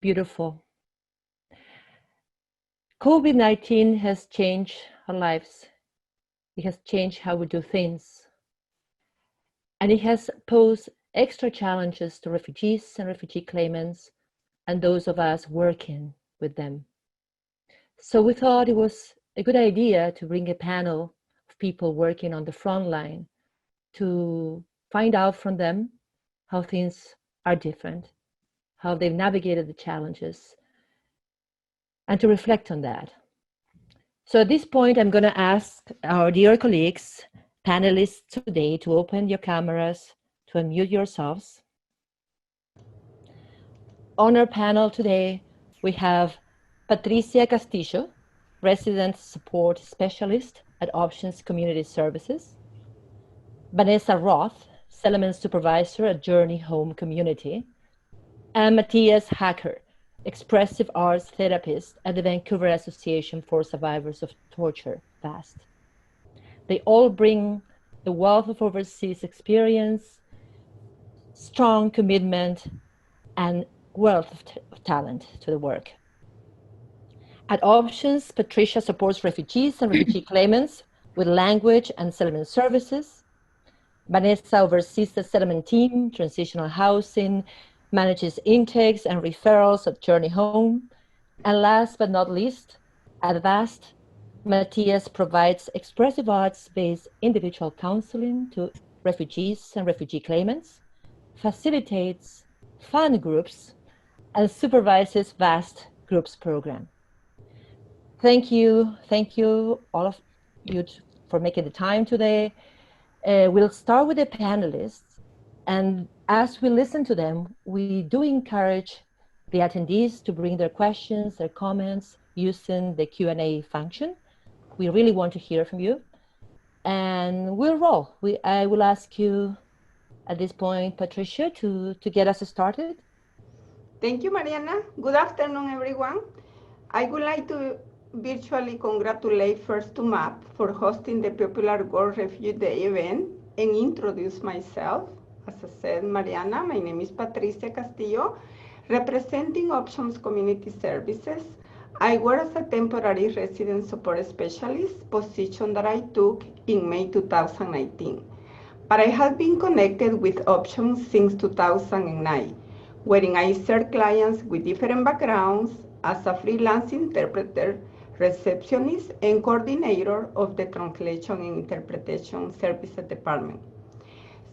beautiful. COVID-19 has changed our lives. It has changed how we do things. And it has posed extra challenges to refugees and refugee claimants and those of us working with them. So we thought it was a good idea to bring a panel of people working on the front line to find out from them how things are different, how they've navigated the challenges, and to reflect on that. So at this point, I'm going to ask our dear colleagues, panelists today, to open your cameras, to unmute yourselves. On our panel today, we have Patricia Castillo, Resident Support Specialist at Options Community Services, Vanessa Roth, Settlement Supervisor at Journey Home Community, and Matthias Hacker, Expressive Arts Therapist at the Vancouver Association for Survivors of Torture, VAST. They all bring a wealth of overseas experience, strong commitment, and wealth of talent to the work. At Options, Patricia supports refugees and refugee claimants with language and settlement services. Vanessa oversees the settlement team, transitional housing, manages intakes and referrals at Journey Home. And last but not least, at VAST, Matthias provides expressive arts-based individual counseling to refugees and refugee claimants, facilitates fun groups, and supervises VAST Groups program. Thank you all of you for making the time today. We'll start with the panelists, and as we listen to them, we do encourage the attendees to bring their questions, their comments, using the Q&A function. We really want to hear from you, and we'll roll. I will ask you at this point, Patricia, to get us started. Thank you, Mariana. Good afternoon, everyone. I would like to virtually congratulate First to Map for hosting the popular World Refugee Day event and introduce myself. As I said, Mariana, my name is Patricia Castillo, representing Options Community Services. I work as a temporary resident support specialist, position that I took in May 2019. But I have been connected with Options since 2009, wherein I serve clients with different backgrounds as a freelance interpreter, receptionist, and coordinator of the Translation and Interpretation Services Department.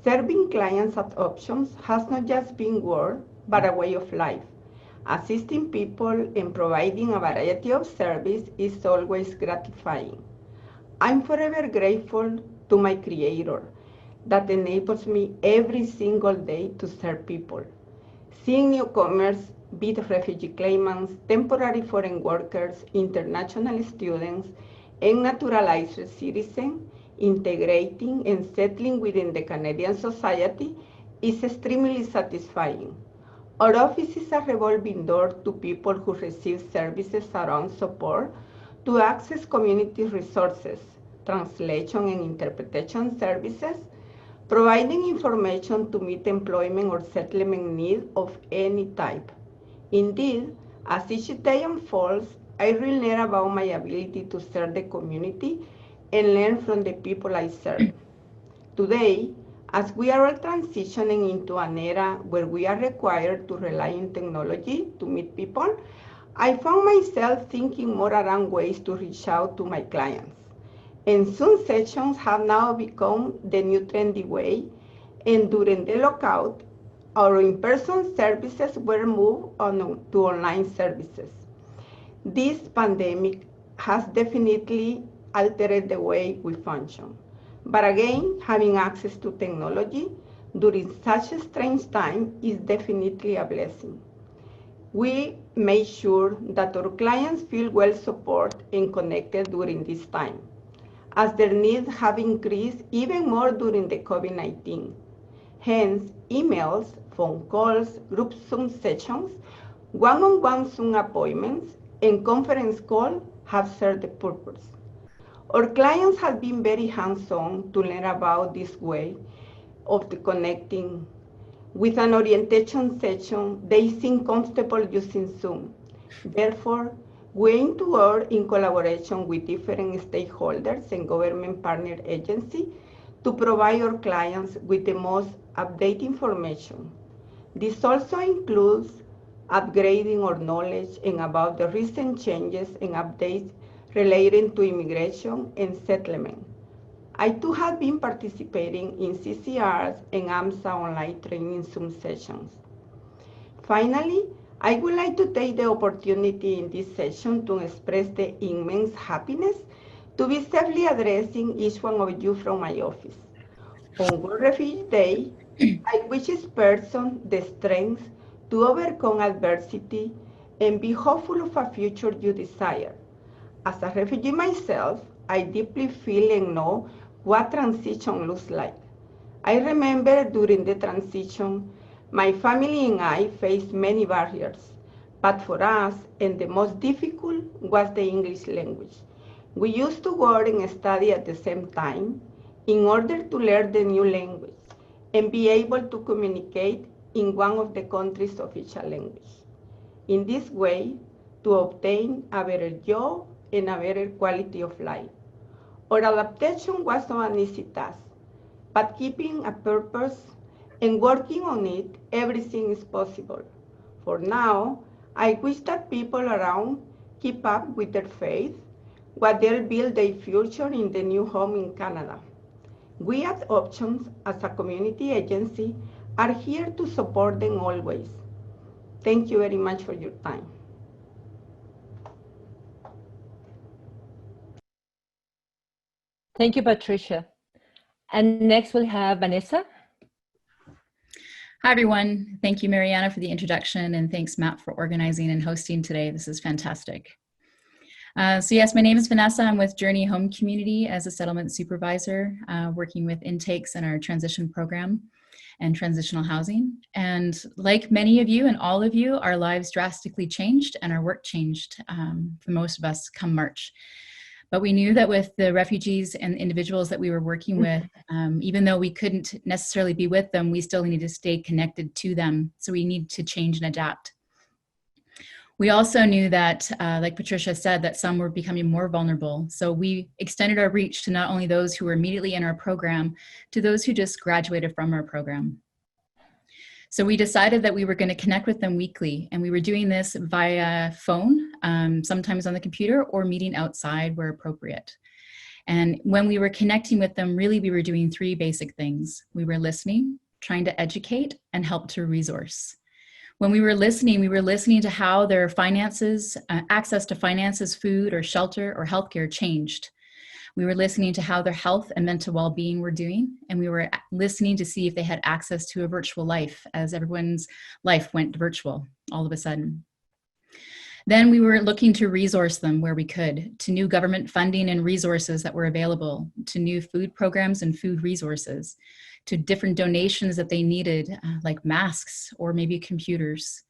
Serving clients at Options has not just been work, but a way of life. Assisting people and providing a variety of service is always gratifying. I'm forever grateful to my Creator that enables me every single day to serve people. Seeing newcomers, be it refugee claimants, temporary foreign workers, international students, and naturalized citizens, integrating and settling within the Canadian society is extremely satisfying. Our office is a revolving door to people who receive services around support to access community resources, translation and interpretation services, providing information to meet employment or settlement needs of any type. Indeed, as each day unfolds, I really learn about my ability to serve the community and learn from the people I serve. Today, as we are all transitioning into an era where we are required to rely on technology to meet people, I found myself thinking more around ways to reach out to my clients. And Zoom sessions have now become the new trendy way, and during the lockout, our in-person services were moved to online services. This pandemic has definitely altered the way we function. But again, having access to technology during such a strange time is definitely a blessing. We made sure that our clients feel well supported and connected during this time, as their needs have increased even more during the COVID-19. Hence, emails, phone calls, group Zoom sessions, one-on-one Zoom appointments, and conference calls have served the purpose. Our clients have been very hands-on to learn about this way of connecting With an orientation session, they seem comfortable using Zoom. Therefore, we aim to work in collaboration with different stakeholders and government partner agencies to provide our clients with the most updated information. This also includes upgrading our knowledge and about the recent changes and updates relating to immigration and settlement. I too have been participating in CCRs and AMSA online training Zoom sessions. Finally, I would like to take the opportunity in this session to express the immense happiness to be safely addressing each one of you from my office. On World Refugee Day, I wish each person the strength to overcome adversity and be hopeful of a future you desire. As a refugee myself, I deeply feel and know what transition looks like. I remember during the transition, my family and I faced many barriers, but for us, and the most difficult was the English language. We used to work and study at the same time in order to learn the new language and be able to communicate in one of the country's official language. In this way, to obtain a better job and a better quality of life. Our adaptation was not an easy task, but keeping a purpose and working on it, everything is possible. For now, I wish that people around keep up with their faith, while they'll build their future in the new home in Canada. We at Options, as a community agency, are here to support them always. Thank you very much for your time. Thank you, Patricia. And next we'll have Vanessa. Hi, everyone. Thank you, Mariana, for the introduction, and thanks, Matt, for organizing and hosting today. This is fantastic. So yes, my name is Vanessa. I'm with Journey Home Community as a settlement supervisor, working with intakes in our transition program and transitional housing. And like many of you and all of you, our lives drastically changed and our work changed for most of us come March. But we knew that with the refugees and individuals that we were working with, even though we couldn't necessarily be with them, we still needed to stay connected to them. So we need to change and adapt. We also knew that, like Patricia said, that some were becoming more vulnerable. So we extended our reach to not only those who were immediately in our program, to those who just graduated from our program. So we decided that we were going to connect with them weekly, and we were doing this via phone, sometimes on the computer, or meeting outside where appropriate. And when we were connecting with them, really we were doing three basic things. We were listening, trying to educate, and help to resource. When we were listening to how their finances, access to finances, food or shelter or healthcare changed. We were listening to how their health and mental well-being were doing, and we were listening to see if they had access to a virtual life, as everyone's life went virtual all of a sudden. Then we were looking to resource them where we could, to new government funding and resources that were available, to new food programs and food resources, to different donations that they needed, like masks or maybe computers,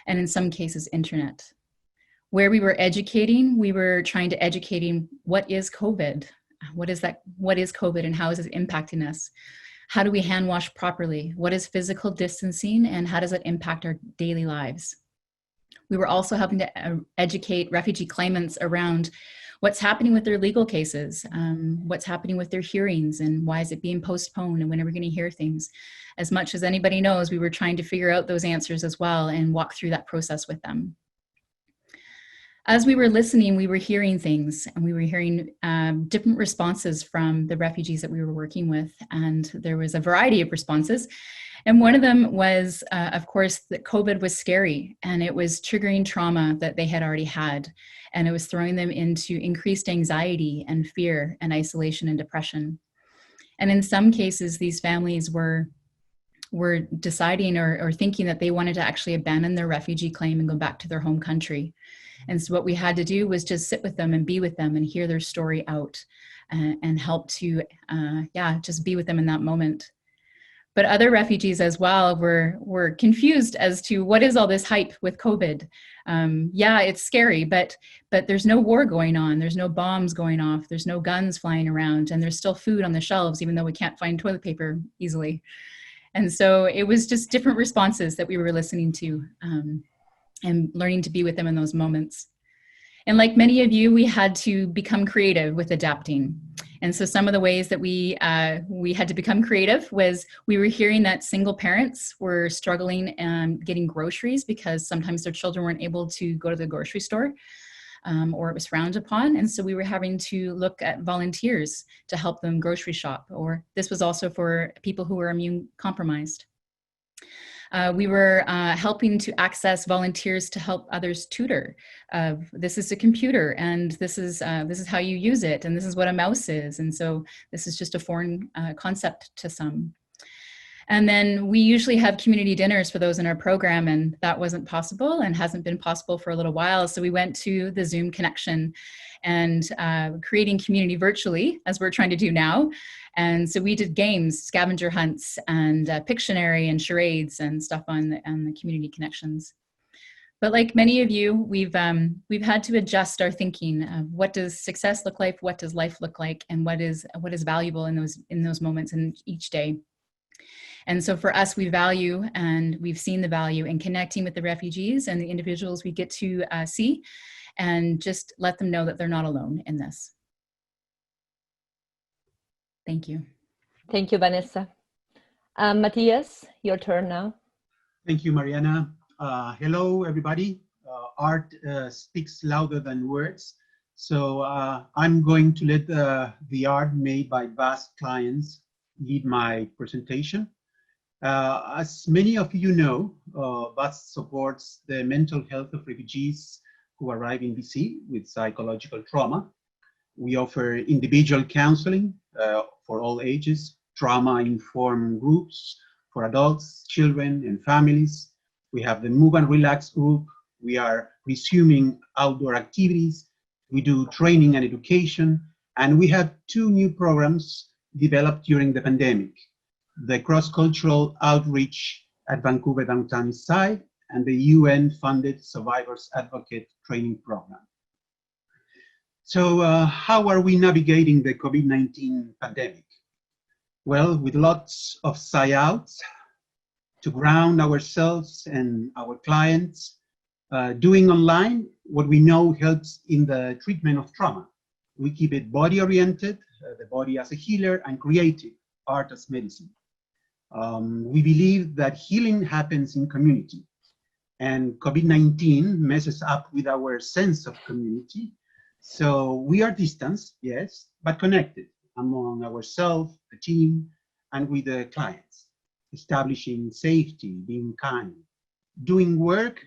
and in some cases, internet. Where we were educating, we were trying to educating what is COVID? What is that? What is COVID and how is it impacting us? How do we hand wash properly? What is physical distancing and how does it impact our daily lives? We were also helping to educate refugee claimants around what's happening with their legal cases, what's happening with their hearings, and why is it being postponed, and when are we going to hear things? As much as anybody knows, we were trying to figure out those answers as well and walk through that process with them. As we were listening, we were hearing things, and we were hearing different responses from the refugees that we were working with, and there was a variety of responses. And one of them was, of course, that COVID was scary, and it was triggering trauma that they had already had, and it was throwing them into increased anxiety and fear and isolation and depression. And in some cases, these families were deciding or thinking that they wanted to actually abandon their refugee claim and go back to their home country. And so what we had to do was just sit with them and be with them and hear their story out and help to, just be with them in that moment. But other refugees as well were confused as to what is all this hype with COVID. It's scary, but there's no war going on. There's no bombs going off. There's no guns flying around, and there's still food on the shelves, even though we can't find toilet paper easily. And so it was just different responses that we were listening to and learning to be with them in those moments. And like many of you, we had to become creative with adapting. And so some of the ways that we had to become creative was we were hearing that single parents were struggling getting groceries because sometimes their children weren't able to go to the grocery store or it was frowned upon. And so we were having to look at volunteers to help them grocery shop, or this was also for people who were immune compromised. We were helping to access volunteers to help others tutor. This is a computer, and this is how you use it, and this is what a mouse is. And so this is just a foreign concept to some. And then we usually have community dinners for those in our program, and that wasn't possible and hasn't been possible for a little while. So we went to the Zoom connection and creating community virtually, as we're trying to do now. And so we did games, scavenger hunts, and Pictionary and charades and stuff on the community connections. But like many of you, we've had to adjust our thinking of what does success look like, what does life look like, and what is valuable in those moments in each day. And so for us, we value and we've seen the value in connecting with the refugees and the individuals we get to see, and just let them know that they're not alone in this. Thank you. Thank you, Vanessa. Matthias, your turn now. Thank you, Mariana. Hello, everybody. Art speaks louder than words. So I'm going to let the art made by VAST clients lead my presentation. As many of you know, VAST supports the mental health of refugees who arrive in BC with psychological trauma. We offer individual counseling for all ages, trauma-informed groups for adults, children, and families. We have the Move and Relax group. We are resuming outdoor activities. We do training and education. And we have 2 new programs developed during the pandemic: the cross-cultural outreach at Vancouver Downtown Eastside and the UN-funded Survivors Advocate Training Program. So how are we navigating the COVID-19 pandemic? Well, with lots of sigh-outs to ground ourselves and our clients, doing online what we know helps in the treatment of trauma. We keep it body-oriented, the body as a healer, and creative, art as medicine. We believe that healing happens in community, and COVID-19 messes up with our sense of community. So we are distanced, yes, but connected among ourselves, the team, and with the clients, establishing safety, being kind, doing work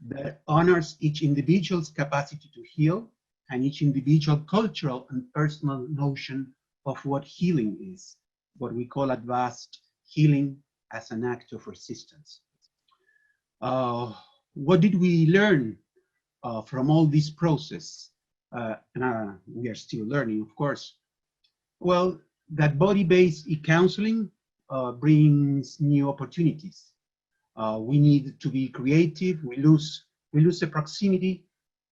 that honors each individual's capacity to heal and each individual cultural and personal notion of what healing is, what we call at VAST healing as an act of resistance. What did we learn from all this process? We are still learning, of course. Well, that body-based e-counseling brings new opportunities. We need to be creative. We lose the proximity,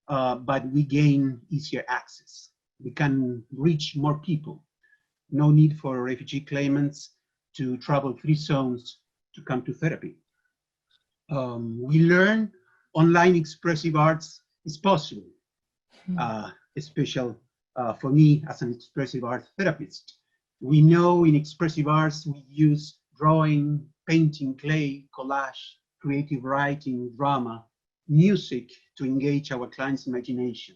but we gain easier access. We can reach more people. No need for refugee claimants to travel 3 zones to come to therapy. We learn online expressive arts is possible, especially for me as an expressive art therapist. We know in expressive arts we use drawing, painting, clay, collage, creative writing, drama, music to engage our clients' imagination.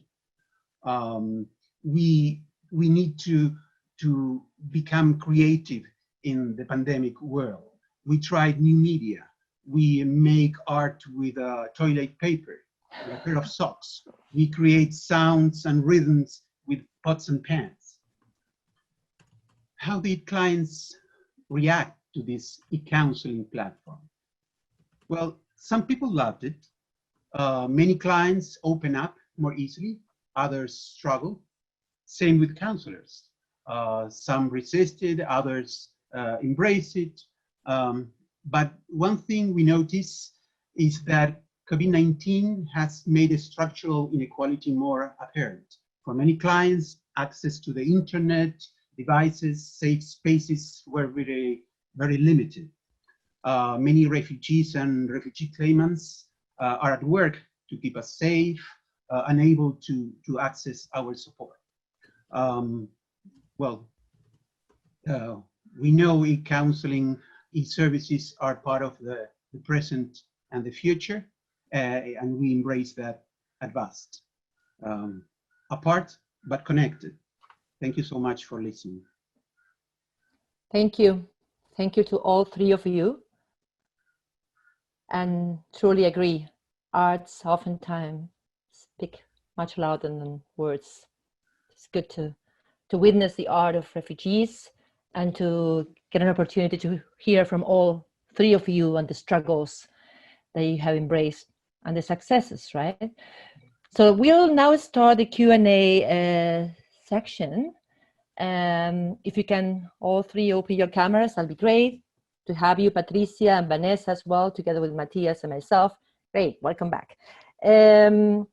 We need to become creative in the pandemic world. We tried new media. We make art with toilet paper, with a pair of socks. We create sounds and rhythms with pots and pans. How did clients react to this e-counseling platform? Well, some people loved it. Many clients open up more easily, others struggle. Same with counselors. Some resisted, others embraced it. But one thing we notice is that COVID-19 has made a structural inequality more apparent. For many clients, access to the internet, devices, safe spaces were very, very limited. Many refugees and refugee claimants are at work to keep us safe, unable to access our support. We know e-counseling, e-services are part of the present and the future, and we embrace that at VAST. Apart, but connected. Thank you so much for listening. Thank you. Thank you to all three of you. And truly agree, arts oftentimes speak much louder than words. It's good to witness the art of refugees and to get an opportunity to hear from all three of you and the struggles that you have embraced and the successes, right? So we'll now start the Q&A section. If you can all three open your cameras, that'll be great. To have you, Patricia and Vanessa as well, together with Matthias and myself. Great, welcome back. So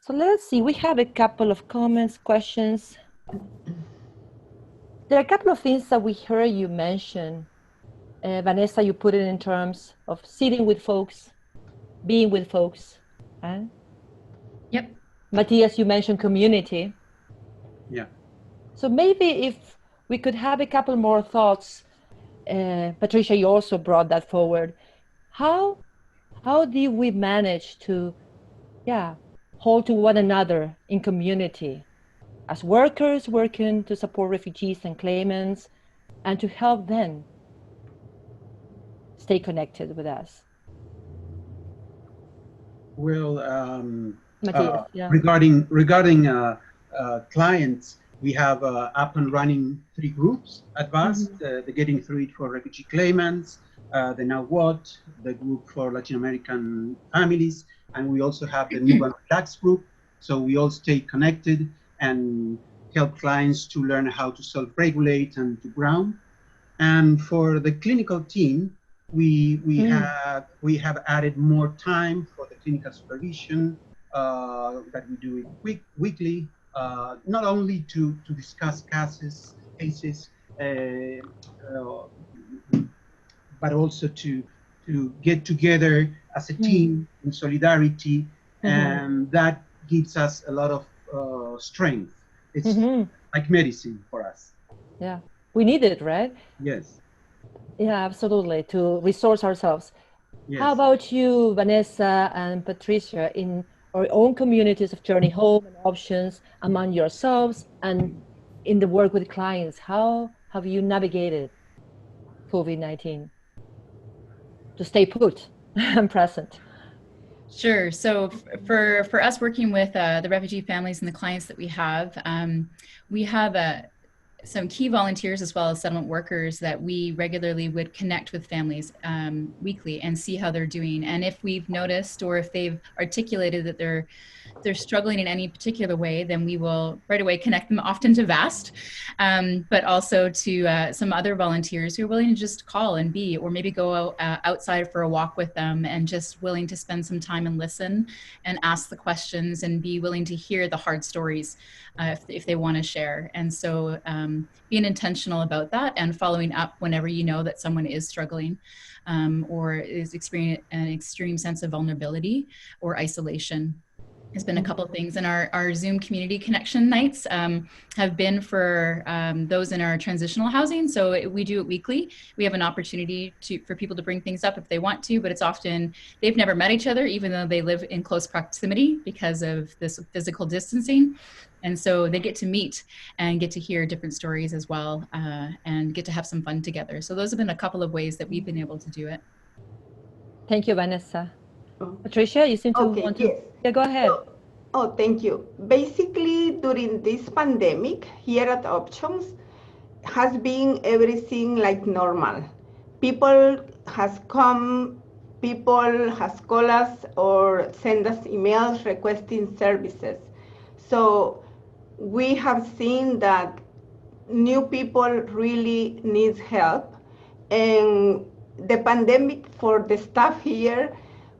let's see, we have a couple of comments, questions. There are a couple of things that we heard you mention. Vanessa, you put it in terms of sitting with folks, being with folks. Huh? Yep. Matthias, you mentioned community. Yeah. So maybe if we could have a couple more thoughts. Patricia, you also brought that forward. How did we manage to, hold to one another in community as workers working to support refugees and claimants and to help them stay connected with us? Well, Matthias, regarding clients, we have up and running 3 groups at VAST, the Getting Through It for refugee claimants, the Now What, the group for Latin American families, and we also have the Move and Relax group. So we all stay connected and help clients to learn how to self-regulate and to ground. And for the clinical team, we have added more time for the clinical supervision that we do it weekly. Not only to discuss cases, but also to get together as a team in solidarity, and that gives us a lot of strength. It's like medicine for us. Yeah, we need it, right? Yes. Yeah, absolutely, to resource ourselves. Yes. How about you, Vanessa and Patricia, in our own communities of Journey Home and options among yourselves and in the work with clients? How have you navigated COVID-19 to stay put and present? Sure. So for us working with the refugee families and the clients that we have some key volunteers as well as settlement workers that we regularly would connect with families weekly and see how they're doing. And if we've noticed or if they've articulated that they're struggling in any particular way, then we will right away connect them often to VAST, but also to some other volunteers who are willing to just call and be, or maybe go outside for a walk with them and just willing to spend some time and listen and ask the questions and be willing to hear the hard stories if they want to share. And so being intentional about that and following up whenever you know that someone is struggling or is experiencing an extreme sense of vulnerability or isolation has been a couple of things. And our Zoom community connection nights have been for those in our transitional housing. So we do it weekly. We have an opportunity for people to bring things up if they want to, but it's often they've never met each other, even though they live in close proximity because of this physical distancing. And so they get to meet and get to hear different stories as well and get to have some fun together. So those have been a couple of ways that we've been able to do it. Thank you, Vanessa. Patricia, you seem to want to... Yes. Yeah, go ahead. Thank you. Basically, during this pandemic, here at Options, has been everything like normal. People has called us or send us emails requesting services. So we have seen that new people really need help, and the pandemic for the staff here,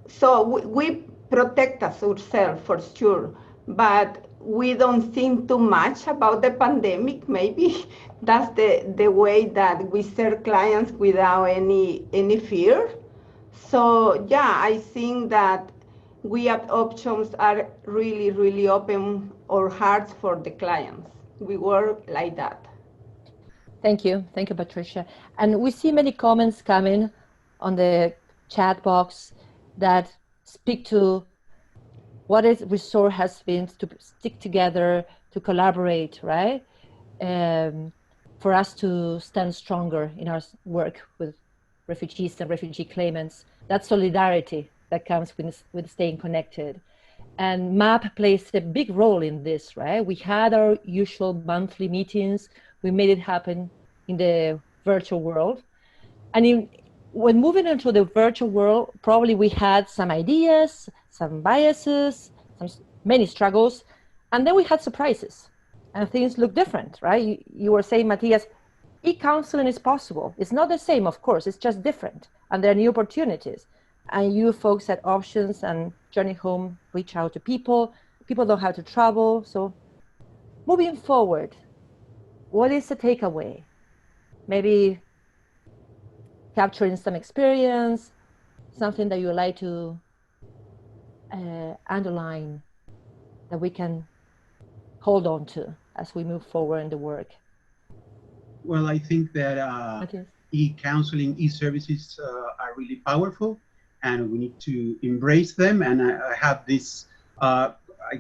so we protect us ourselves for sure, but we don't think too much about the pandemic. Maybe that's the way that we serve clients without any fear. So yeah, I think that we at Options are really, really open our hearts for the clients. We work like that. Thank you, Patricia. And we see many comments coming on the chat box that speak to what is resort has been to stick together, to collaborate, right? For us to stand stronger in our work with refugees and refugee claimants. That solidarity that comes with staying connected. And MAP plays a big role in this, right? We had our usual monthly meetings. We made it happen in the virtual world. And when moving into the virtual world, probably we had some ideas, some biases, many struggles, and then we had surprises and things look different, right? You were saying, Matthias, e-counseling is possible. It's not the same, of course, it's just different. And there are new opportunities. And you folks at Options and Journey Home reach out to people. People don't have to travel. So moving forward, what is the takeaway? Maybe capturing some experience, something that you would like to underline that we can hold on to as we move forward in the work. Well, I think that e-counseling, e-services are really powerful, and we need to embrace them. And I have this, I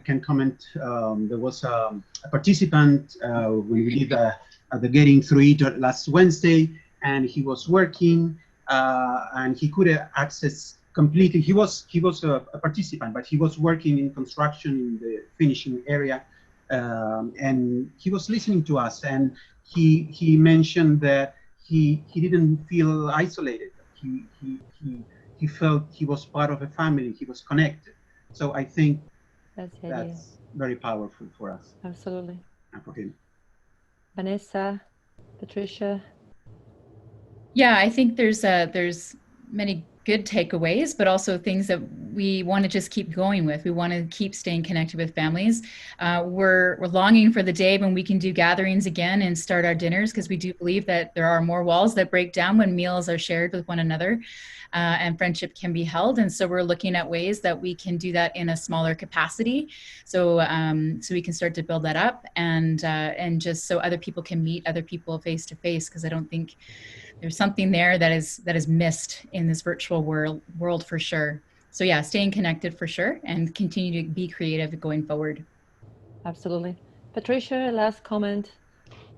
can comment, there was a participant when we did the Getting Through It last Wednesday, and he was working and he could access completely, he was a participant, but he was working in construction in the finishing area, and he was listening to us, and he mentioned that he didn't feel isolated. He felt he was part of a family, he was connected. So I think that's very powerful for us. Absolutely. And for him. Vanessa, Patricia. Yeah, I think there's many good takeaways, but also things that we want to just keep going with. We want to keep staying connected with families. We're longing for the day when we can do gatherings again and start our dinners, because we do believe that there are more walls that break down when meals are shared with one another, and friendship can be held. And so we're looking at ways that we can do that in a smaller capacity. So so we can start to build that up, and just so other people can meet other people face to face, because I don't think there's something there that is missed in this virtual world for sure. So yeah, staying connected for sure, and continue to be creative going forward. Absolutely. Patricia, last comment.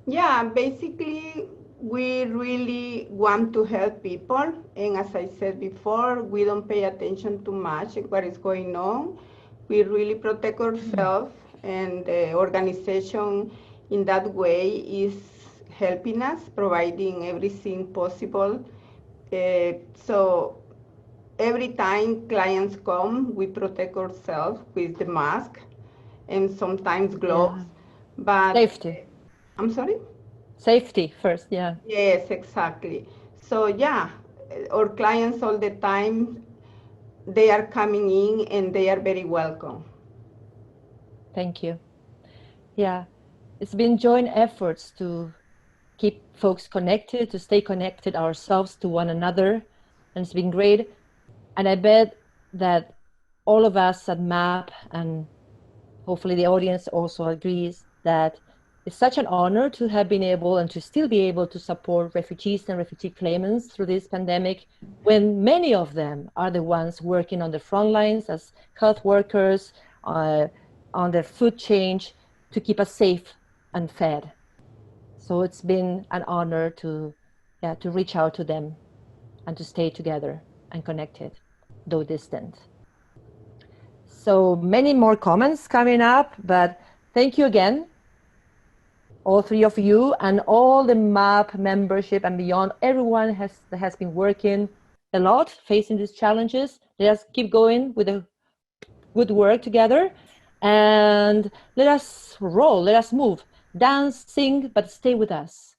Yeah, basically, we really want to help people. And as I said before, we don't pay attention too much at what is going on. We really protect ourselves, and the organization in that way is helping us, providing everything possible. So every time clients come, we protect ourselves with the mask and sometimes gloves. Yeah. But Safety. I'm sorry? Safety first, yeah. Yes, exactly. So yeah, our clients all the time, they are coming in and they are very welcome. Thank you. Yeah, it's been joint efforts to keep folks connected, to stay connected ourselves to one another, and it's been great. And I bet that all of us at MAP, and hopefully the audience also agrees, that it's such an honor to have been able and to still be able to support refugees and refugee claimants through this pandemic, when many of them are the ones working on the front lines as health workers, on the food chain, to keep us safe and fed. So it's been an honor to reach out to them and to stay together and connected, though distant. So many more comments coming up, but thank you again, all three of you, and all the MAP membership and beyond. Everyone has been working a lot, facing these challenges. Let us keep going with the good work together, and let us roll, let us move, dance, sing, but stay with us.